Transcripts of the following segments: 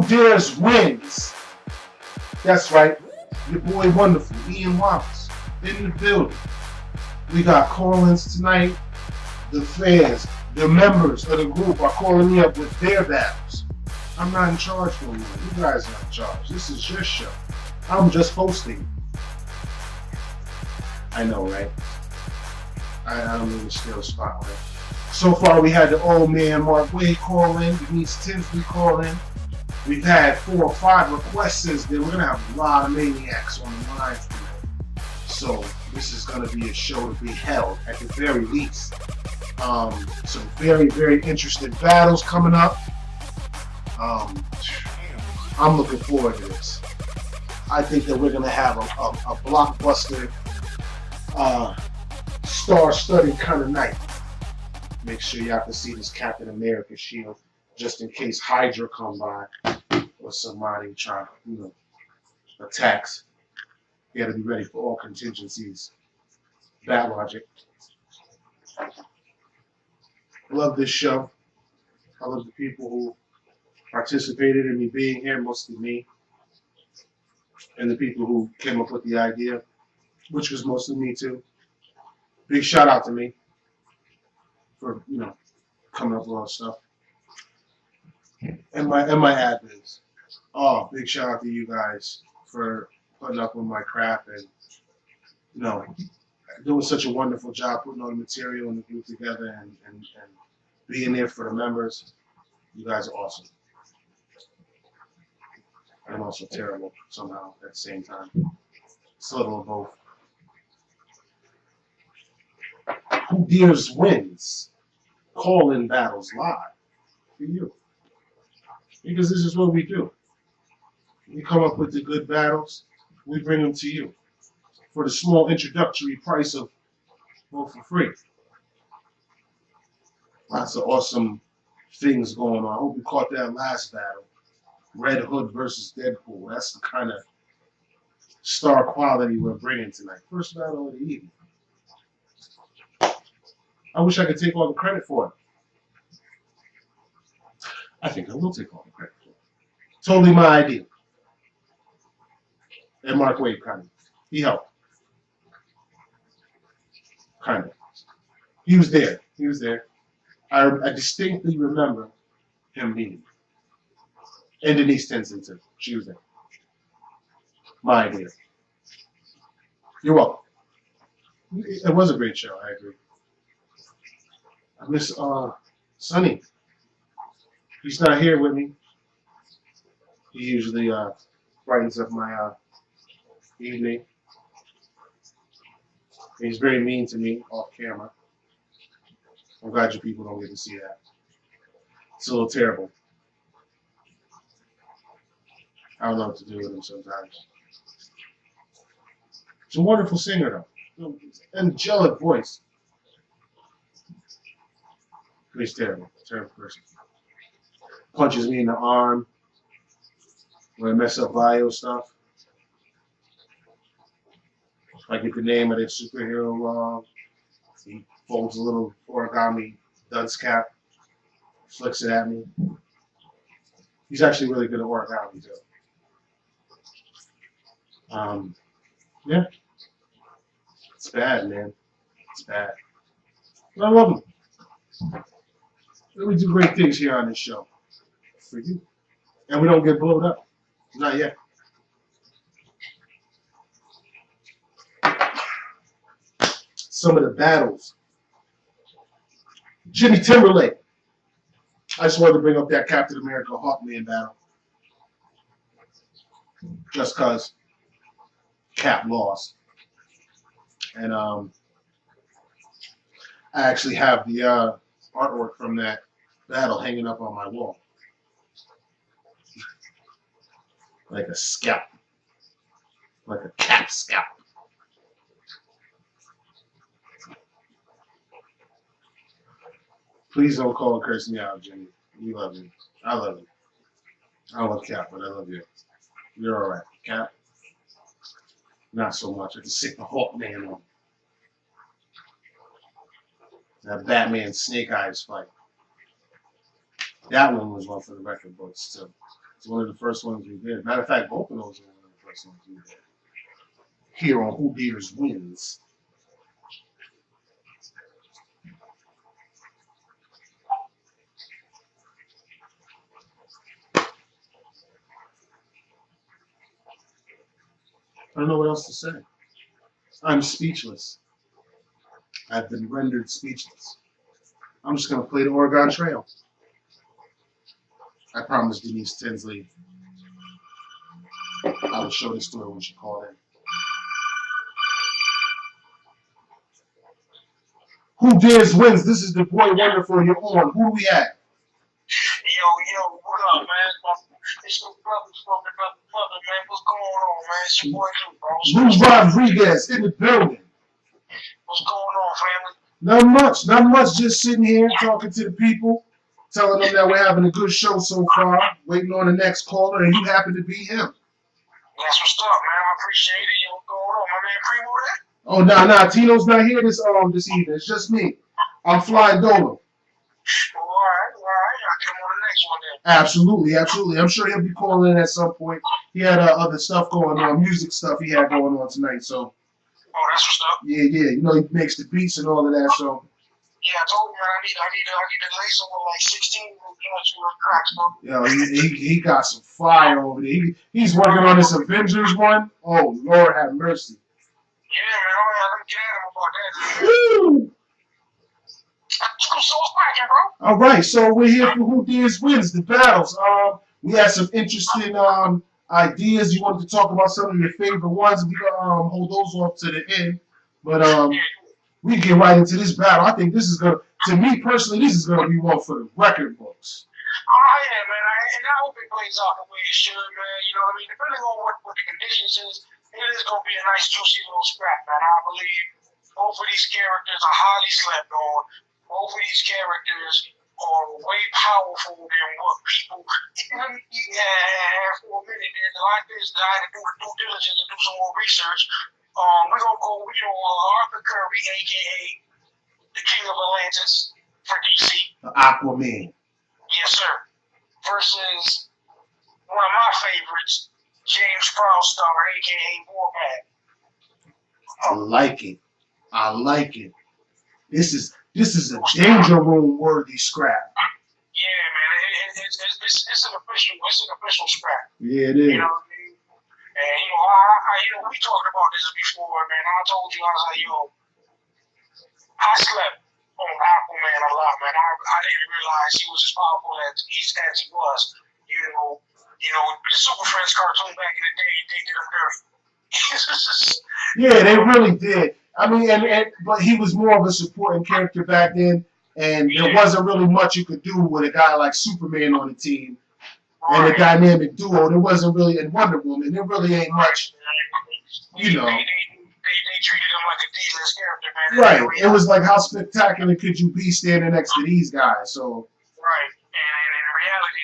dares wins? That's right. Your boy Wonderful, Ian Wallace, in the building. We got call-ins tonight. The fans, the members of the group are calling me up with their battles. I'm not in charge no more. You guys are in charge. This is your show. I'm just hosting. I know, right? I don't mean to steal the spotlight. So far, we had the old man Mark Wade call in, Denise Tinsley call in. We've had 4 or 5 requests since then. We're going to have a lot of maniacs on the line today. So this is going to be a show to be held at the very least. Some very, very interesting battles coming up. I'm looking forward to this. I think that we're going to have a blockbuster, star-studded kind of night. Make sure y'all can see this Captain America shield, just in case Hydra come by or somebody try to, attacks. You got to be ready for all contingencies. That logic. I love this show. I love the people who participated in me being here, mostly me, and the people who came up with the idea, which was mostly me too. Big shout out to me for coming up with all this stuff, and my admins. Oh, big shout out to you guys for putting up with my crap and doing such a wonderful job putting all the material and the group together and being there for the members. You guys are awesome. I'm also terrible somehow at the same time. It's a little of both. Who dares wins? Call-in battles live for you. Because this is what we do. We come up with the good battles. We bring them to you for the small introductory price of vote for free. Lots of awesome things going on. I hope you caught that last battle. Red Hood versus Deadpool. That's the kind of star quality we're bringing tonight. First battle of the evening. I wish I could take all the credit for it. I think I will take all the credit for it. Totally my idea. And Mark Wade kind of. He helped. Kind of. He was there. I distinctly remember him being. And Denise Tinsley too. She was there. My idea. You're welcome. It was a great show, I agree. I miss Sonny. He's not here with me. He usually brightens up my evening. He's very mean to me off camera. I'm glad you people don't get to see that. It's a little terrible. I don't know what to do with him sometimes. He's a wonderful singer, though. Angelic voice. He's terrible. Terrible person. Punches me in the arm when I mess up bio stuff. If I get the name of the superhero wrong, he folds a little origami dunce cap, flicks it at me. He's actually really good at origami, too. Yeah. It's bad, man. It's bad. But I love him. We do great things here on this show. For you. And we don't get blown up. Not yet. Some of the battles. Jimmy Timberlake. I just wanted to bring up that Captain America Hawkman battle. Just because Cap lost. And I actually have the artwork from that battle hanging up on my wall. Like a scalp. Like a Cap scalp. Please don't call and curse me out, Jimmy. We love you. I love you. I love Cap, but I love you. You're alright. Cap? Not so much. I can sick the Hawkman on. That Batman Snake Eyes fight. That one was one for the record books, too. It's one of the first ones we did. Matter of fact, both of those were one of the first ones we did. Here on Who Dares Wins. I don't know what else to say. I'm speechless. I've been rendered speechless. I'm just going to play the Oregon Trail. I promised Denise Tinsley I would show this to her when she called in. Who Dares Wins? This is the boy Wonderful. You're on. Who do we have? Yo, what up, man? It's your brother, man. What's going on, man? It's your boy, Lou Rodriguez in the building. What's going on, family? Not much. Just sitting here talking to the people, telling them that we're having a good show so far, waiting on the next caller, and you happen to be him. That's what's up, man. I appreciate it. Yo, what's going on, my man? Primo there? Oh, nah. Tino's not here this evening. It's just me. I'm flying Dolo. All right. I'll come on the next one then. Absolutely. I'm sure he'll be calling in at some point. He had other stuff going on, music stuff he had going on tonight. So. Oh, that's what's up. Yeah. You know, he makes the beats and all of that. So. Yeah, I told him, man. I need to lace him with like 16 cracks, bro. Yo, he got some fire over there. He's working on this Avengers one. Oh, Lord have mercy. Yeah, man. Let me get at him about that. Woo! So what's cracking, bro? All right, so we're here for Who Dares Wins, the battles. We had some interesting ideas. You wanted to talk about some of your favorite ones. We gonna hold those off to the end, but we get right into this battle. I think this is to me personally, this is gonna be one for the record books. Oh yeah, man, and I hope it plays out the way it should, man. You know what I mean? Depending on what the conditions is, it is gonna be a nice juicy little scrap, man. I believe both of these characters are highly slept on. Both of these characters are way powerful than what people for a minute. There's a lot of this that I had to do due diligence and do some more research. We're gonna go, Arthur Curry, aka the King of Atlantis for DC. The Aquaman. Yes, sir. Versus one of my favorites, James Proudstar, aka Warpath. I like it. This is a danger room worthy scrap. Yeah, man, it's an official scrap. Yeah, it is. You know what I mean? And we talked about this before, man. I told you, I was like, I slept on Aquaman a lot, man. I didn't realize he was as powerful as he was. The Super Friends cartoon back in the day, they did him dirty. Yeah, they really did. I mean, but he was more of a supporting character back then, and there wasn't really much you could do with a guy like Superman on the team and a dynamic duo. There wasn't really, and Wonder Woman, there really ain't much, you know. They treated him like a D-list character, man. Right. It was like, how spectacular could you be standing next to these guys? So. Right. And in reality,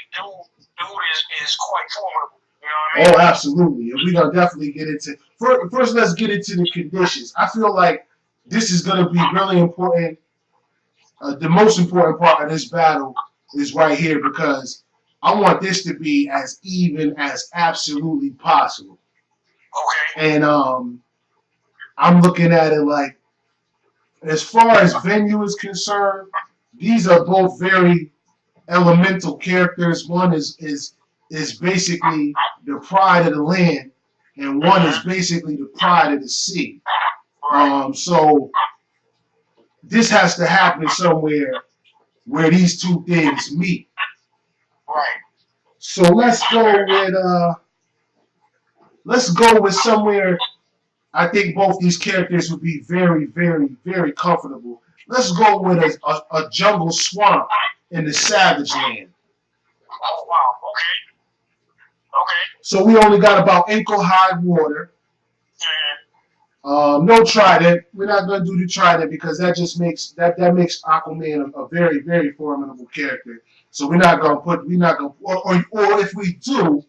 dude is quite formidable. You know what I mean? Oh, absolutely. And we're going to definitely get into first, let's get into the conditions. I feel like this is going to be really important. The most important part of this battle is right here because I want this to be as even as absolutely possible. Okay. And I'm looking at it like, as far as venue is concerned, these are both very elemental characters. One is basically the pride of the land, and one is basically the pride of the sea. So this has to happen somewhere where these two things meet. Right. So let's go with somewhere I think both these characters would be very, very, very comfortable. Let's go with a jungle swamp in the Savage Land. Oh, wow. Okay. So we only got about ankle-high water. No trident. We're not going to do the trident because that just makes Aquaman a very, very formidable character. So we're not going to or if we do,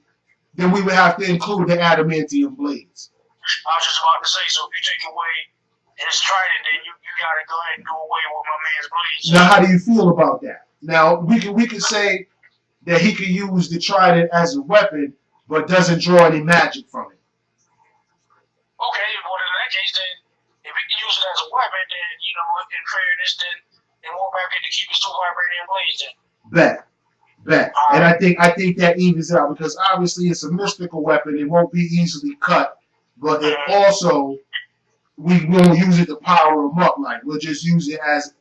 then we would have to include the adamantium blades. I was just about to say, so if you take away his trident, then you got to go ahead and do away with my man's blades. Now, how do you feel about that? Now, we can say that he could use the trident as a weapon, but doesn't draw any magic from it. Okay, well in that case, then if he can use it as a weapon, then in fairness, then Warpath get to keep his two vibranium blades. Then. Bet. And I think that evens out because obviously it's a mystical weapon. It won't be easily cut, but it also we won't use it to power him up. Like we'll just use it as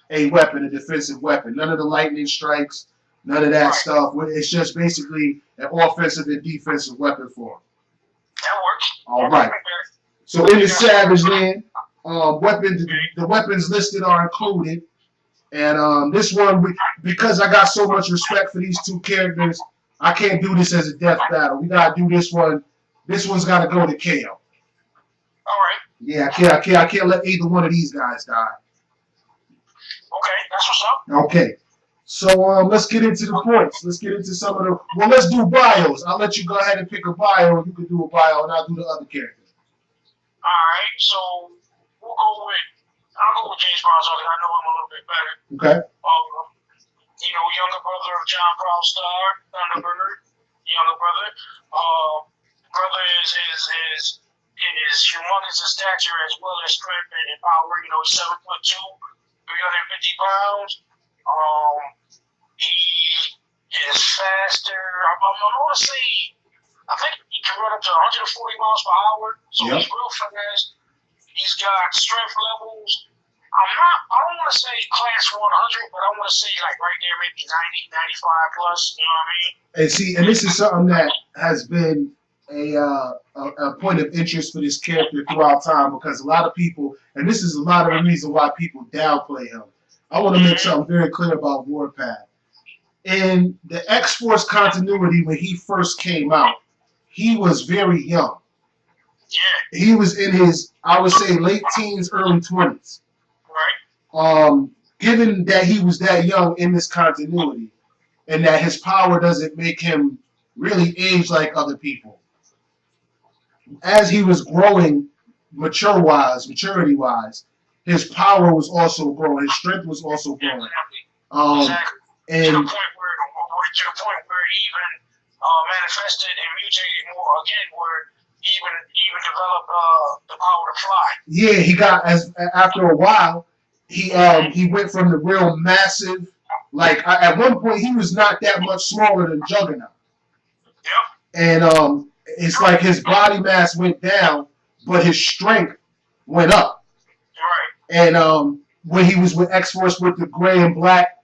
a weapon, a defensive weapon. None of the lightning strikes, none of that stuff. It's just basically an offensive and defensive weapon for him. That works. All right. So in the Savage Land, the weapons listed are included. And this one, because I got so much respect for these two characters, I can't do this as a death battle. We gotta do this one. This one's gotta go to KO. All right. Yeah, I can't let either one of these guys die. Okay, that's what's up. Okay. So let's get into the points. Let's get into some of the. Well, let's do bios. I'll let you go ahead and pick a bio, and you can do a bio, and I'll do the other characters. All right. So I'll go with James Brown because I know him a little bit better. Okay. Younger brother of John Proudstar, Thunderbird, younger brother. Brother is humongous in stature as well as strength and power. He's 7'2", 350 pounds. He is faster. I'm going to say, I think he can run up to 140 miles per hour. So he's real fast. He's got strength levels. I don't want to say class 100, but I want to say like right there, maybe 90, 95 plus. You know what I mean? And see, and this is something that has been a point of interest for this character throughout time because a lot of people, and this is a lot of the reason why people downplay him. I want to make something very clear about Warpath. In the X-Force continuity, when he first came out, he was very young. Yeah. He was in his, I would say, late teens, early 20s. Right. Given that he was that young in this continuity, and that his power doesn't make him really age like other people, as he was growing maturity-wise, his power was also growing. His strength was also growing. Exactly. And to the point where he even manifested and mutated more again, where he even developed the power to fly. Yeah, he got after a while, he went from the real massive. Like at one point, he was not that much smaller than Juggernaut. Yep. And it's like his body mass went down, but his strength went up. Right. And when he was with X-Force with the gray and black,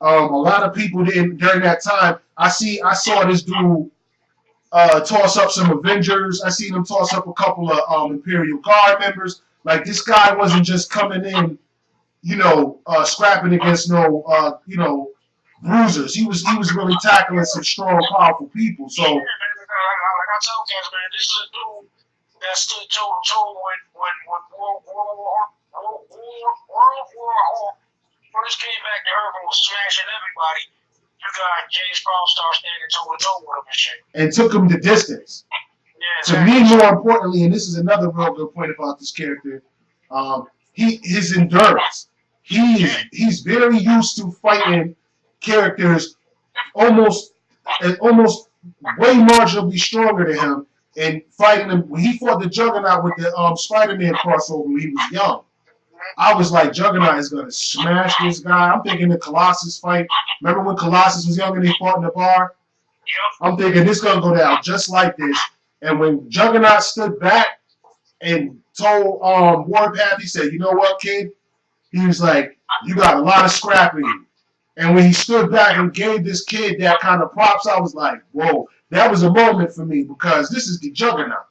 a lot of people didn't during that time. I saw this dude toss up some Avengers. I seen him toss up a couple of Imperial Guard members. Like this guy wasn't just coming in, scrapping against bruisers. He was really tackling some strong, powerful people. So. Like I tell guys, man, this is a dude that stood toe to toe when World War first came back to Earth and was smashing everybody. You got James Proudstar standing toe to toe with him and shit. And took him the distance. Yeah, to me, more importantly, and this is another real good point about this character, his endurance. He's very used to fighting characters almost way marginally stronger than him, and fighting him. When he fought the Juggernaut with the Spider-Man crossover when he was young, I was like, Juggernaut is gonna smash this guy. I'm thinking the Colossus fight. Remember when Colossus was young and they fought in the bar? I'm thinking this gonna go down just like this. And when Juggernaut stood back and told Warpath, he said, "You know what, kid?" He was like, "You got a lot of scrap in you." And when he stood back and gave this kid that kind of props, I was like, whoa, that was a moment for me because this is the Juggernaut.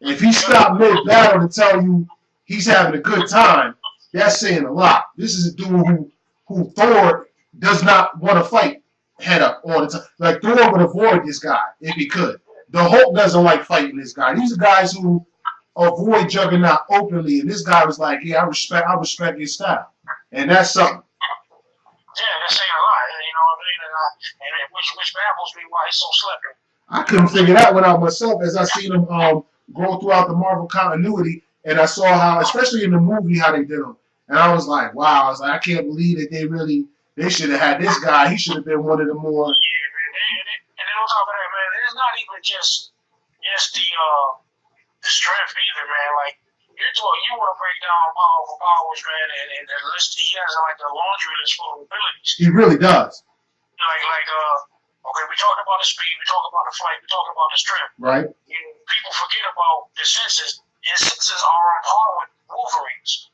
And if he stopped mid-battle to tell you he's having a good time, that's saying a lot. This is a dude who Thor does not want to fight head up all the time. Like, Thor would avoid this guy if he could. The Hulk doesn't like fighting this guy. These are guys who avoid Juggernaut openly, and this guy was like, yeah, I respect your style. And that's something. Yeah, that's saying a lot, you know what I mean? And which baffles me why he's so slippery. I couldn't figure that one out myself as I seen him grow throughout the Marvel continuity, and I saw how, especially in the movie, how they did him. And I was like, wow, I can't believe that They should have had this guy. He should have been one of the more. Yeah, man. And then on top of that, man, it's not even just the strength either, man. Like you're talking, you want to break down power for powers, man, and list. He has like a laundry list full of abilities. He really does. Okay, we talked about the speed, we talked about the flight, we talked about the strength. Right. You know, people forget about the senses. His senses are on par with Wolverine's.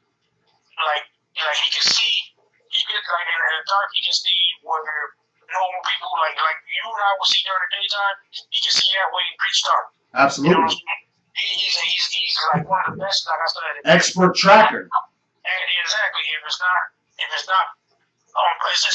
Like he can see, like in the dark, he can see where normal people, like you and I will see during the daytime, he can see that way in pitch dark. Absolutely. You know, he's like one of the best, like I said. Expert tracker. And exactly. If it's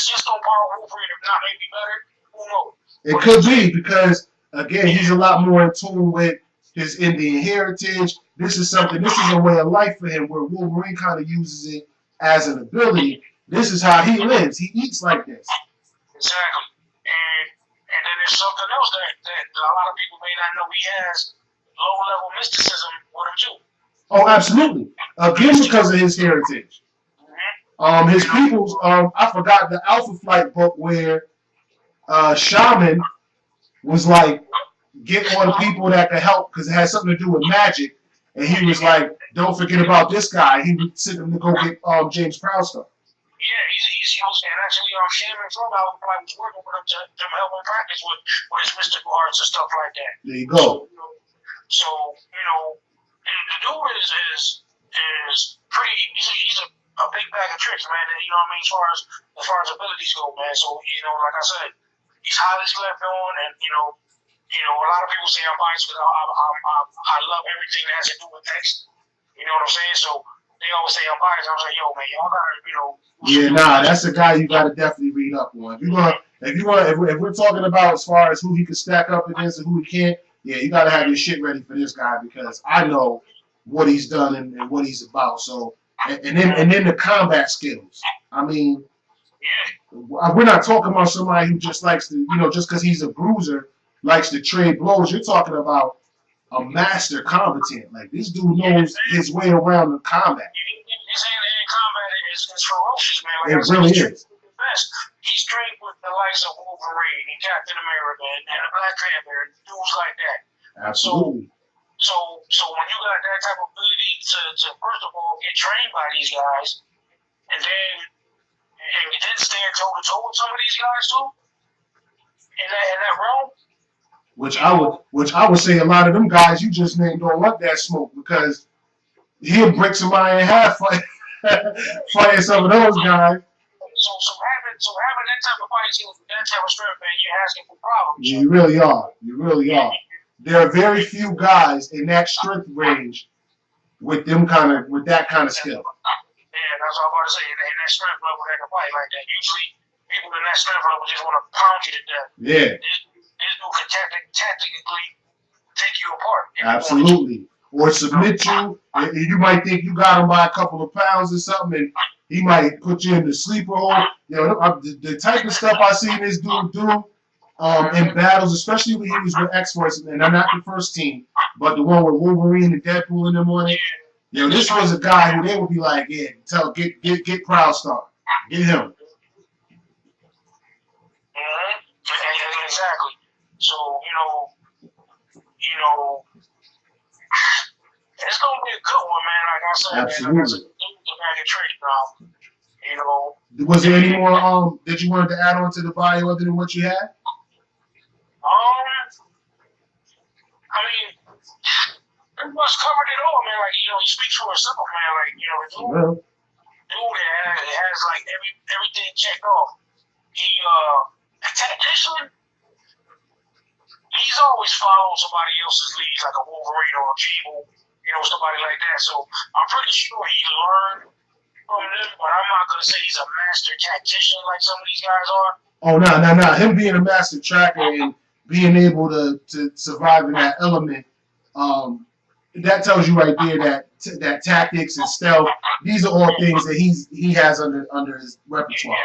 just on par with Wolverine, if not maybe better, who knows? It could be because again, he's a lot more in tune with his Indian heritage. This is a way of life for him where Wolverine kind of uses it as an ability. This is how he lives. He eats like this. Exactly. And then there's something else that a lot of people may not know he has low-level mysticism with him too. Oh, absolutely. Again, because of his heritage. His people's, I forgot the Alpha Flight book where Shaman was like, get all the people that could help because it had something to do with magic. And he was like, don't forget about this guy. He would send him to go get James Proudstar. Yeah, he's and actually Shaman from Alpha Flight was working with him to help him practice with his mystical arts and stuff like that. There you go. So the dude is pretty. He's a big bag of tricks, man. You know what I mean? As far as abilities go, man. So like I said, he's highly slept on, and a lot of people say I'm biased because I love everything that has to do with text. You know what I'm saying? So they always say I'm biased. I was like, yo, man, y'all gotta, Yeah, nah, that's a guy you gotta definitely read up on. If we're talking about as far as who he can stack up against and who he can't, yeah, you gotta have your shit ready for this guy because I know what he's done and what he's about. So, and then the combat skills. I mean, we're not talking about somebody who just likes to, just because he's a bruiser, likes to trade blows. You're talking about a master combatant. Like this dude knows his way around the combat. His hand-to-hand combat is ferocious, man. Like it really is. He's trained with the likes of Wolverine and Captain America and the Black Panther and dudes like that. Absolutely. So when you got that type of ability to first of all get trained by these guys, and then stand toe to toe with some of these guys too, in that realm. Which I would say a lot of them guys you just named don't want that smoke because he'll break somebody in half fighting some of those guys. So having that type of fight skills, that type of strength, man, you're asking for problems. You really are. You really are. There are very few guys in that strength range with that kind of skill. Yeah, that's what I'm about to say. In that strength level, that can fight like that. Usually, people in that strength level just want to pound you to death. Yeah. This dude can tactically take you apart. Absolutely. Or submit you. You might think you got him by a couple of pounds or something, and he might put you in the sleeper hold. The type of stuff I seen this dude do in battles, especially when he was with X-Force, and I'm not the first team, but the one with Wolverine and Deadpool in them on it. This was a guy who they would be like, yeah, get Proudstar, get him. Exactly. So it's gonna be a good one, man. Like I said, absolutely. Man, the bag of tricks now. Was there any more that you wanted to add on to the bio other than what you had? I mean, pretty much covered it all, man. Like, he speaks for himself, man. Like, dude that has like everything checked off. He tactician, he's always followed somebody else's leads, like a Wolverine or a Cable, somebody like that. So I'm pretty sure he learned from them, but I'm not gonna say he's a master tactician like some of these guys are. Oh no. Him being a master tracker and being able to survive in that element, that tells you right there that tactics and stealth, these are all things that he has under his repertoire.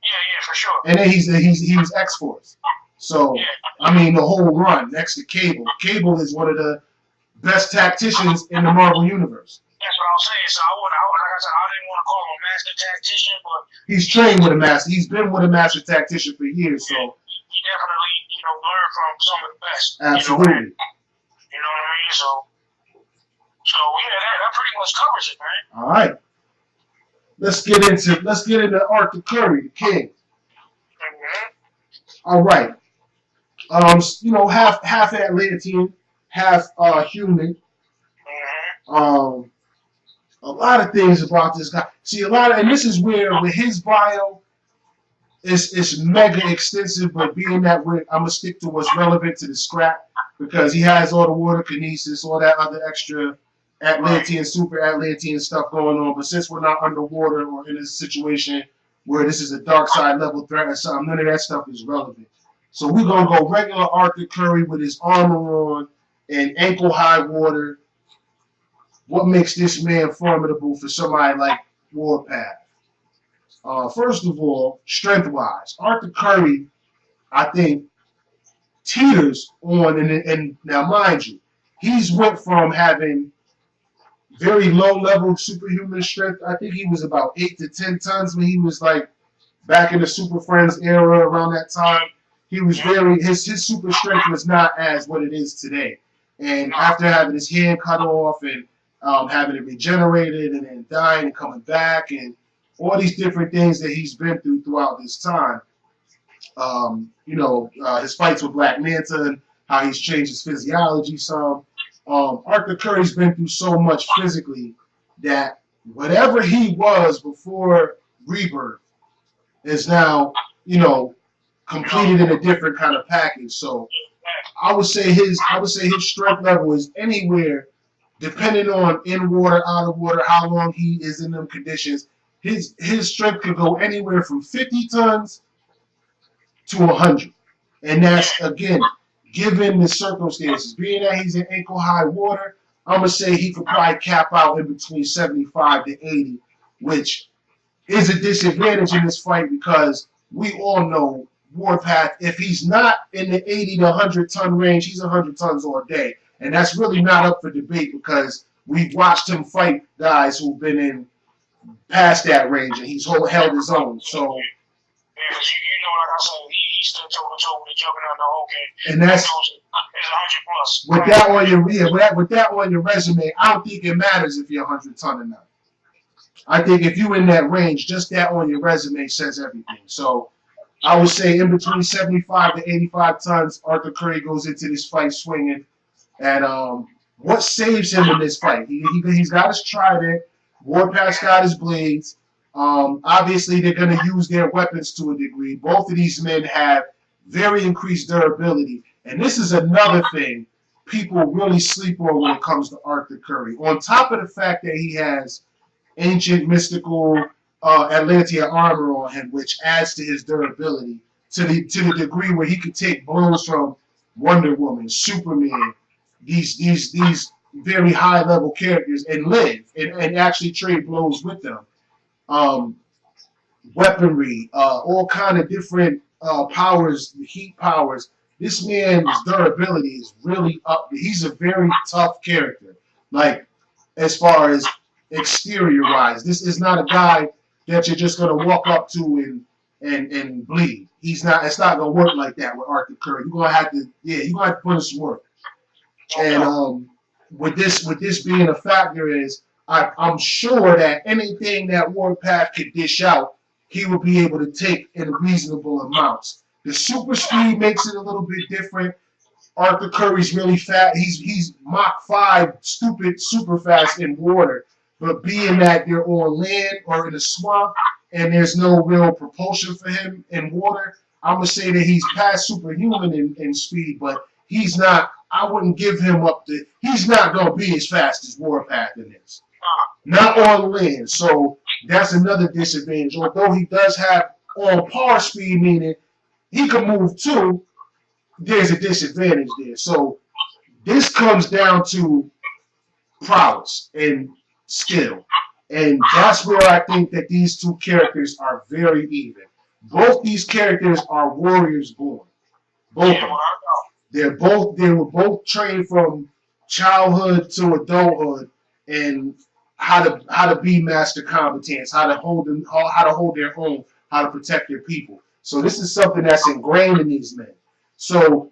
Yeah, for sure. And then he was X-Force. So I mean the whole run next to Cable. Cable is one of the best tacticians in the Marvel universe. That's what I was saying. So like I said, I didn't want to call him a master tactician, but he's trained with a master. He's been with a master tactician for years, so he definitely, learned from some of the best. absolutely. You know what I mean? So yeah, that pretty much covers it, man. All right. Let's get into Arthur Curry, the king. Mm-hmm. All right. Half Atlantean, half human. Mm-hmm. A lot of things about this guy. See, and this is where with his bio, it's mega extensive, but being that I'm gonna stick to what's relevant to the scrap because he has all the water kinesis, all that other extra Atlantean, super Atlantean stuff going on. But since we're not underwater or in a situation where this is a dark side level threat or something, none of that stuff is relevant. So we're gonna go regular Arthur Curry with his armor on and ankle high water. What makes this man formidable for somebody like Warpath? First of all, strength-wise, Arthur Curry, I think, teeters on, and now mind you, he's went from having very low-level superhuman strength. I think he was about 8 to 10 tons when he was like back in the Super Friends era around that time. He was his super strength was not as what it is today. And after having his hand cut off and having it regenerated and then dying and coming back and all these different things that he's been through throughout this time. His fights with Black Manta and how he's changed his physiology some. Arthur Curry's been through so much physically that whatever he was before Rebirth is now, completed in a different kind of package. So I would say his strength level is anywhere, depending on in water, out of water, how long he is in them conditions. His strength could go anywhere from 50 tons to 100. And that's, again, given the circumstances. Being that he's in ankle high water, I'm going to say he could probably cap out in between 75 to 80, which is a disadvantage in this fight because we all know Warpath, if he's not in the 80 to 100 ton range, he's 100 tons all day. And that's really not up for debate because we've watched him fight guys who've been in past that range, and he's held his own. So, like I said, he stood toe-to-toe with the Juggernaut the whole game. And that's it's 100 plus. With that on your resume, I don't think it matters if you're 100 ton or not. I think if you're in that range, just that on your resume says everything. So, I would say in between 75 to 85 tons, Arthur Curry goes into this fight swinging. And what saves him in this fight? He's got his trident. Warpath's got his blades. Obviously, they're going to use their weapons to a degree. Both of these men have very increased durability. And this is another thing people really sleep on when it comes to Arthur Curry. On top of the fact that he has ancient, mystical Atlantean armor on him, which adds to his durability to the degree where he could take blows from Wonder Woman, Superman, these very high-level characters and live and actually trade blows with them. Weaponry, all kind of different powers, heat powers. This man's durability is really up. He's a very tough character. Like, as far as exterior-wise, this is not a guy that you're just going to walk up to and bleed. It's not going to work like that with Arthur Curry. You're going to have to put in some work. And with this being a factor is I'm sure that anything that Warpath could dish out, he will be able to take in reasonable amounts. The super speed makes it a little bit different. Arthur Curry's really fast. He's Mach 5, stupid, super fast in water. But being that they're on land or in a swamp and there's no real propulsion for him in water, I'm going to say that he's past superhuman in speed, but he's not. I wouldn't give him up to. He's not going to be as fast as Warpath in this. Not on land. So that's another disadvantage. Although he does have on par speed, meaning he can move too, there's a disadvantage there. So this comes down to prowess and skill. And that's where I think that these two characters are very even. Both these characters are warriors born. Both of them. They were both trained from childhood to adulthood, and how to be master combatants, how to hold their own, how to protect their people. So this is something that's ingrained in these men. So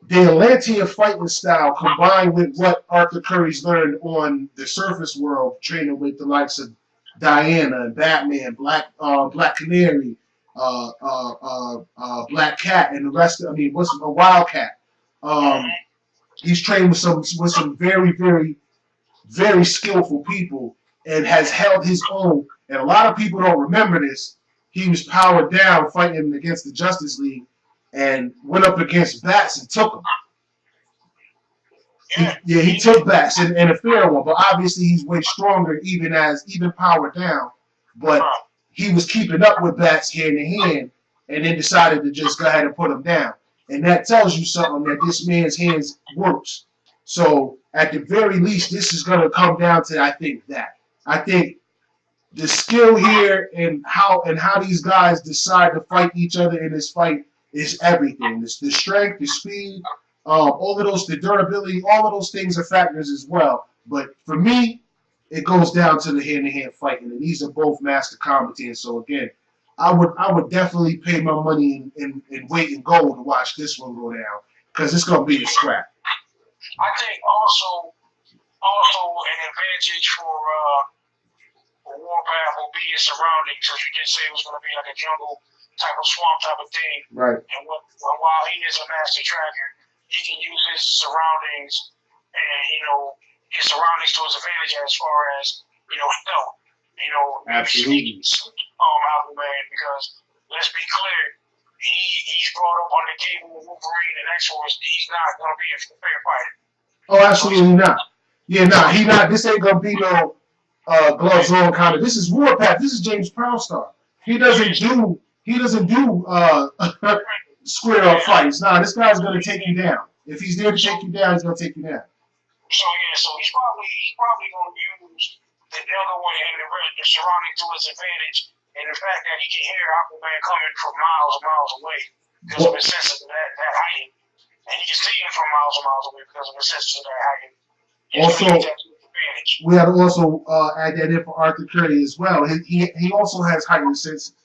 the Atlantean fighting style combined with what Arthur Curry's learned on the surface world, training with the likes of Diana and Batman, Black Canary, Black Cat, and the rest. What's a Wildcat? He's trained with some very, very, very skillful people and has held his own. And a lot of people don't remember this. He was powered down fighting against the Justice League and went up against Bats and took him. He took Bats in a fair one, but obviously he's way stronger even powered down. But he was keeping up with Bats hand to hand and then decided to just go ahead and put him down. And that tells you something that this man's hands works. So at the very least, this is going to come down to, I think the skill here and how these guys decide to fight each other in this fight is everything. The strength, the speed, all of those, the durability, all of those things are factors as well. But for me, it goes down to the hand-to-hand fighting, and these are both master combatants. So again, I would definitely pay my money in weight and gold to watch this one go down because it's gonna be a scrap. I think also an advantage for Warpath will be his surroundings, because you did say it was going to be like a jungle type of swamp type of thing. Right. And while he is a master tracker, he can use his surroundings and his surroundings to his advantage as far as health. Absolutely. Aquaman, because let's be clear, he's brought up on the cable with Wolverine and X-Force. He's not going to be a fair fighter. Oh, absolutely not. Yeah, he not. This ain't gonna be no gloves on kind of. This is Warpath. This is James Proudstar. He doesn't do square up fights. Nah, this guy's gonna take you down. If he's there to take you down, he's gonna take you down. So he's probably gonna use the other one and the surrounding to his advantage, and the fact that he can hear Aquaman coming from miles and miles away because of his sense of that height. And you can see him from miles and miles away because of the sense of that height. Also, we have to also add that in for Arthur Curry as well. He also has heightened senses.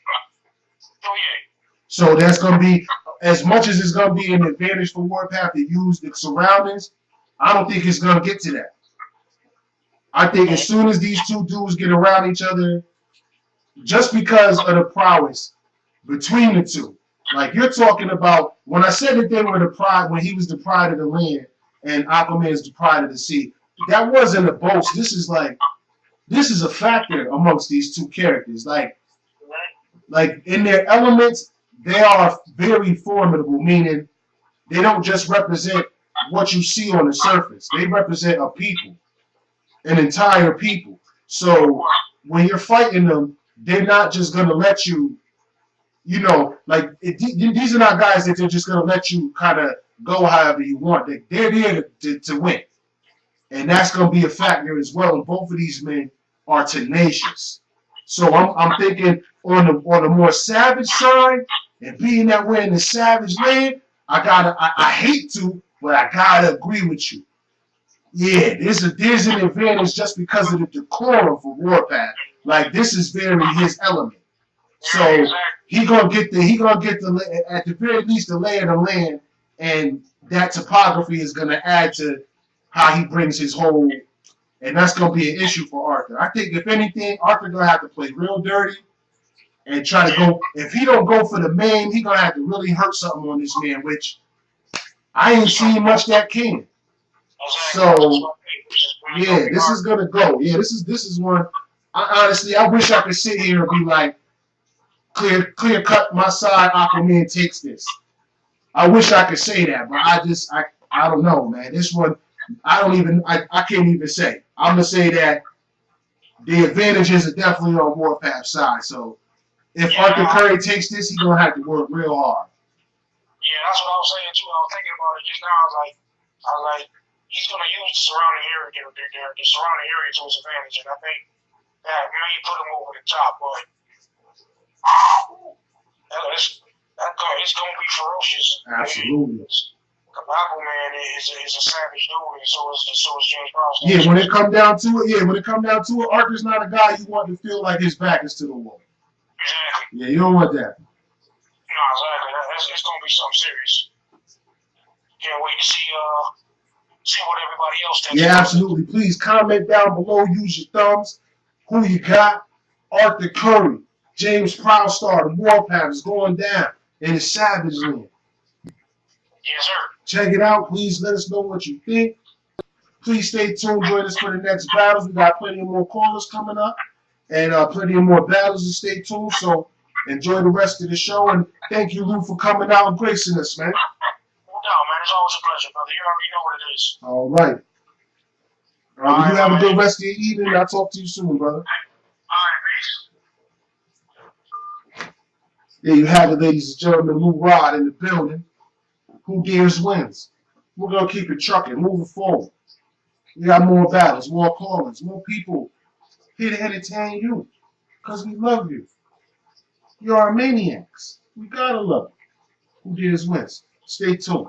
Oh, yeah. So that's going to be, as much as it's going to be an advantage for Warpath to use the surroundings, I don't think it's going to get to that. I think as soon as these two dudes get around each other, just because of the prowess between the two, like you're talking about, when I said that they were the pride, when he was the pride of the land and Aquaman is the pride of the sea, that wasn't a boast. This is a factor amongst these two characters. Like in their elements, they are very formidable, meaning they don't just represent what you see on the surface. They represent a people, an entire people. So when you're fighting them, they're not just going to let you, these are not guys that they're just going to let you kind of go however you want. They're there to win. And that's going to be a factor as well. And both of these men are tenacious. So I'm thinking on the more savage side, and being that we're in the savage land, I hate to, but I gotta agree with you. Yeah, there's an advantage just because of the decorum for Warpath. Like this is very his element. So he gonna get the at the very least the lay of the land, and that topography is gonna add to how he brings his whole, and that's gonna be an issue for Arthur. I think if anything, Arthur gonna have to play real dirty and try to go. If he don't go for the main, he gonna have to really hurt something on this man, which I ain't seen much that can. So yeah, this is gonna go. Yeah, this is one. Honestly, I wish I could sit here and be like, clear cut my side. Aquaman takes this. I wish I could say that, but I don't know, man. This one, I can't even say. I'm gonna say that the advantages are definitely on Warpath's side. So if Arthur Curry takes this, he's gonna have to work real hard. Yeah, that's what I was saying too. I was thinking about it just now. I was like, he's gonna use the surrounding area, the surrounding area to his advantage, and I think that may put him over the top. But it's gonna be ferocious. Absolutely. Aquaman is a savage dude, and so is James Brown. Yeah, when it come down to it, Arthur's not a guy you want to feel like his back is to the wall. Exactly. Yeah, you don't want that. No, exactly. It's gonna be something serious. Can't wait to see what everybody else thinks. Yeah, absolutely. Please comment down below. Use your thumbs. Who you got? Arthur Curry, James Proudstar, the Warpath is going down in the Savage Land. Yes, sir. Check it out. Please let us know what you think. Please stay tuned. Join us for the next battles. We got plenty of more callers coming up and plenty of more battles to stay tuned. So enjoy the rest of the show. And thank you, Lou, for coming out and gracing us, man. No, man. It's always a pleasure, brother. You already know what it is. All right. All right. You have a good rest of your evening. I'll talk to you soon, brother. All right, peace. There you have it, ladies and gentlemen. Lou Rod in the building. Who dares wins? We're going to keep it trucking, moving forward. We got more battles, more callers, more people here to entertain you because we love you. You are maniacs. We got to love you. Who dares wins? Stay tuned.